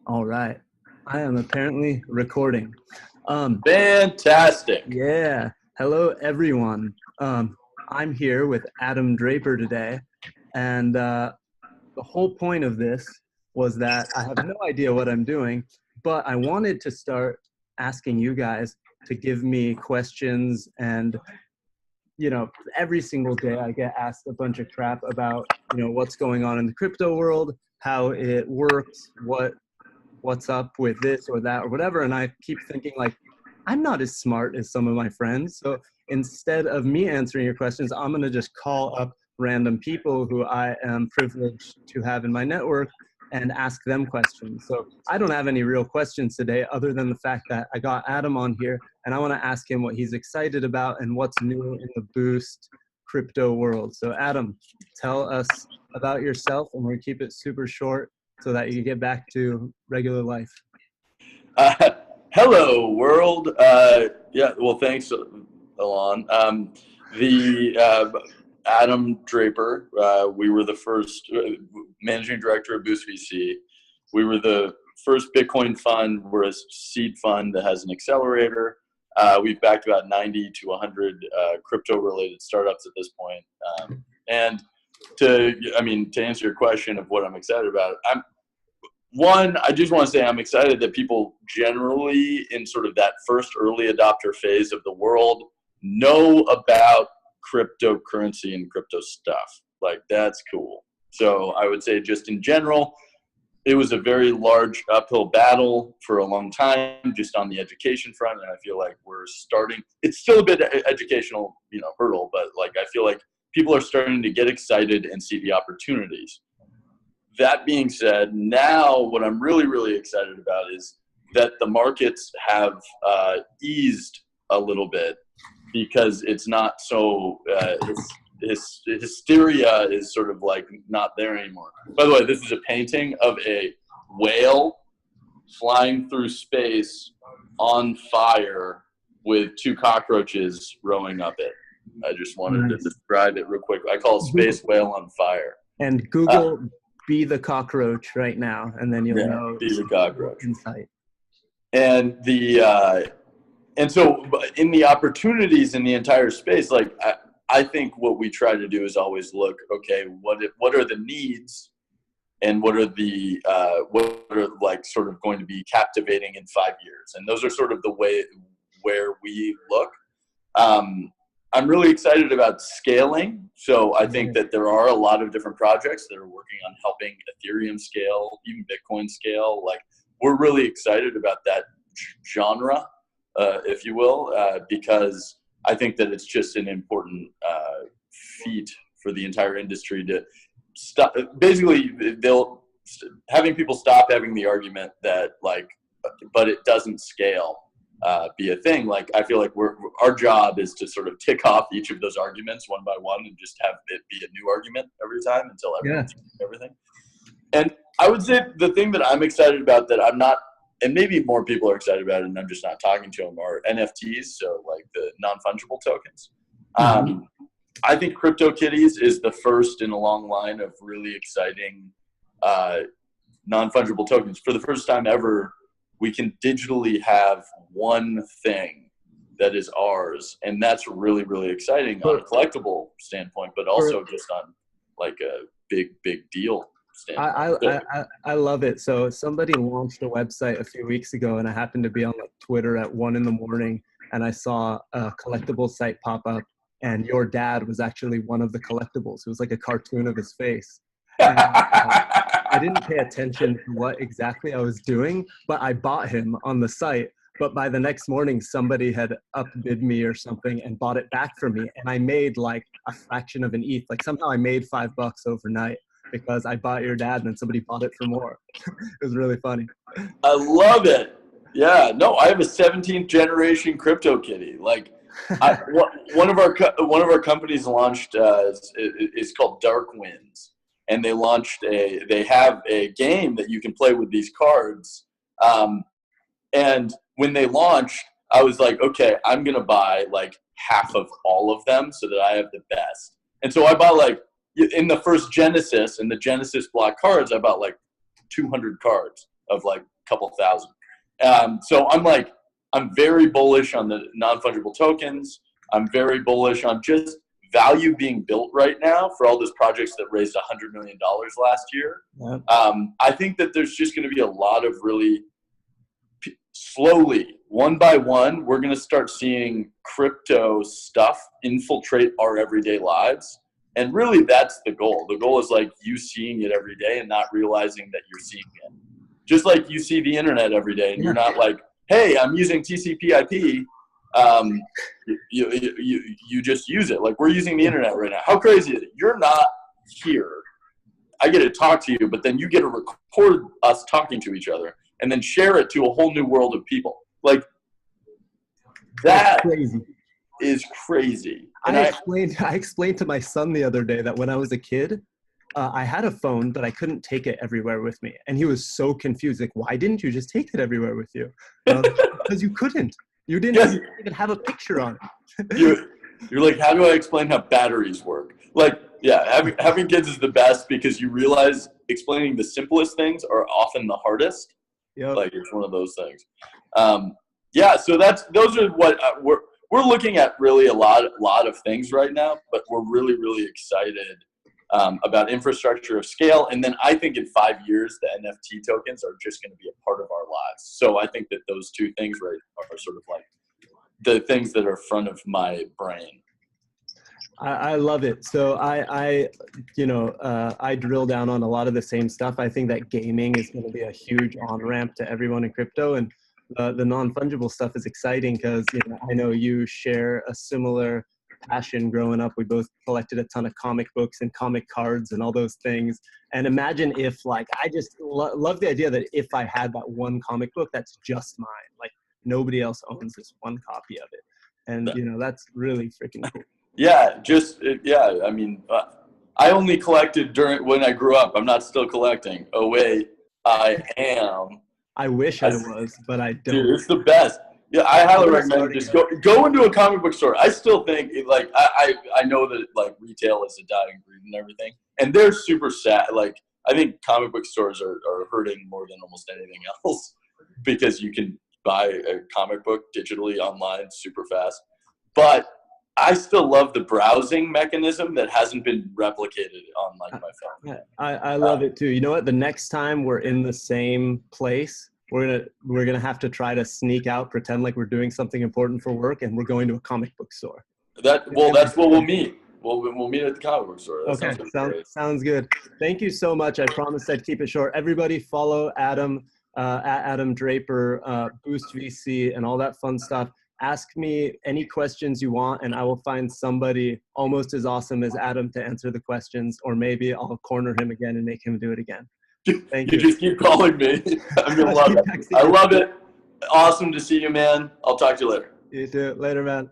All right. I am apparently recording. Fantastic. Yeah. Hello, everyone. I'm here with Adam Draper today. And the whole point of this was that I have no idea what I'm doing, but I wanted to start asking you guys to give me questions. And, every single day I get asked a bunch of crap about, what's going on in the crypto world, how it works, what's up with this or that or whatever. And I keep thinking, like, I'm not as smart as some of my friends. So instead of me answering your questions, I'm going to just call up random people who I am privileged to have in my network and ask them questions. So I don't have any real questions today other than the fact that I got Adam on here and I want to ask him what he's excited about and what's new in the Boost crypto world. So Adam, tell us about yourself, and we'll keep it super short so that you can get back to regular life. Hello, world. Well, thanks, Alon. Adam Draper, we were the first managing director of Boost VC. We were the first Bitcoin fund. We're a seed fund that has an accelerator. We've backed about 90 to 100 crypto-related startups at this point. And to answer your question of what I'm excited about, I just want to say I'm excited that people generally in sort of that first early adopter phase of the world know about cryptocurrency and crypto stuff. Like, that's cool. So I would say just in general, it was a very large uphill battle for a long time just on the education front. And I feel like we're starting, it's still a bit educational, hurdle, but like, I feel like people are starting to get excited and see the opportunities. That being said, now what I'm really, really excited about is that the markets have eased a little bit because it's not so, hysteria is sort of like not there anymore. By the way, this is a painting of a whale flying through space on fire with two cockroaches rowing up it. I just wanted to describe it real quick. I call it Space Whale on Fire. And Google be the cockroach right now, and then you'll know. Be the cockroach. Insight. And so in the opportunities in the entire space, like I think what we try to do is always look, okay, what are the needs, and what are like sort of going to be captivating in 5 years, and those are sort of the way where we look. I'm really excited about scaling. So I think that there are a lot of different projects that are working on helping Ethereum scale, even Bitcoin scale. Like, we're really excited about that genre, if you will, because I think that it's just an important feat for the entire industry to stop. Basically, having people stop having the argument that, like, but it doesn't scale. Be a thing. Like, I feel like our job is to sort of tick off each of those arguments one by one and just have it be a new argument every time until everyone's everything. And I would say the thing that I'm excited about that I'm not, and maybe more people are excited about it and I'm just not talking to them, are NFTs. So like the non-fungible tokens. I think CryptoKitties is the first in a long line of really exciting non-fungible tokens. For the first time ever, we can digitally have one thing that is ours, and that's really, really exciting on a collectible standpoint, but also just on like a big deal standpoint. I love it. So somebody launched a website a few weeks ago, and I happened to be on like Twitter at 1 a.m, and I saw a collectible site pop up, and your dad was actually one of the collectibles. It was like a cartoon of his face. And, I didn't pay attention to what exactly I was doing, but I bought him on the site. But by the next morning, somebody had upbid me or something and bought it back for me. And I made like a fraction of an ETH. Like, somehow I made $5 overnight because I bought your dad and then somebody bought it for more. It was really funny. I love it. Yeah, no, I have a 17th generation CryptoKitty. Like, one of our companies launched is called Dark Winds. And they have a game that you can play with these cards. And when they launched, I was like, okay, I'm going to buy like half of all of them so that I have the best. And so I bought like, in the first Genesis, in the Genesis block cards, I bought like 200 cards of like couple thousand. So I'm very bullish on the non-fungible tokens. I'm very bullish on just value being built right now for all those projects that raised $100 million last year. Yeah. I think that there's just going to be a lot of really slowly, one by one, we're going to start seeing crypto stuff infiltrate our everyday lives. And really, that's the goal. The goal is like you seeing it every day and not realizing that you're seeing it. Just like you see the internet every day and you're not like, hey, I'm using TCP/IP. You just use it. Like we're using the internet right now. How crazy is it? You're not here. I get to talk to you, but then you get to record us talking to each other and then share it to a whole new world of people. Like that is crazy. And I explained to my son the other day that when I was a kid, I had a phone, but I couldn't take it everywhere with me. And he was so confused. Like, why didn't you just take it everywhere with you? Because you couldn't. You didn't even have a picture on it. You're like, how do I explain how batteries work? Like, yeah, having kids is the best because you realize explaining the simplest things are often the hardest. Yep. Like it's one of those things. Yeah, so those are what we're looking at. Really, a lot of things right now, but we're really, really excited about infrastructure of scale. And then I think in 5 years, the NFT tokens are just going to be a part of our lives. So I think that those two things are sort of like the things that are front of my brain. I love it. So I drill down on a lot of the same stuff. I think that gaming is going to be a huge on-ramp to everyone in crypto, and the non-fungible stuff is exciting because I know you share a similar passion. Growing up, we both collected a ton of comic books and comic cards and all those things. And imagine if, like, I just love the idea that if I had that one comic book that's just mine, like nobody else owns this one copy of it, and that's really freaking cool. Yeah, I mean, I only collected when I grew up. I'm not still collecting. Oh wait, I am. I wish I was, but I don't. Dude, it's the best. Yeah, I highly recommend just go into a comic book store. I still think I know that like retail is a dying breed and everything, and they're super sad. Like I think comic book stores are hurting more than almost anything else because you can buy a comic book digitally online super fast. But I still love the browsing mechanism that hasn't been replicated on like my phone. I love it too. You know what? The next time we're in the same place, we're gonna have to try to sneak out, pretend like we're doing something important for work, and we're going to a comic book store. That's what we'll meet. We'll meet at the comic book store. That sounds good. Thank you so much. I promised I'd keep it short. Everybody follow Adam at Adam Draper, Boost VC, and all that fun stuff. Ask me any questions you want, and I will find somebody almost as awesome as Adam to answer the questions, or maybe I'll corner him again and make him do it again. Thank you. You just keep calling me. I'm going to love it. I love it. Awesome to see you, man. I'll talk to you later. You too. Later, man.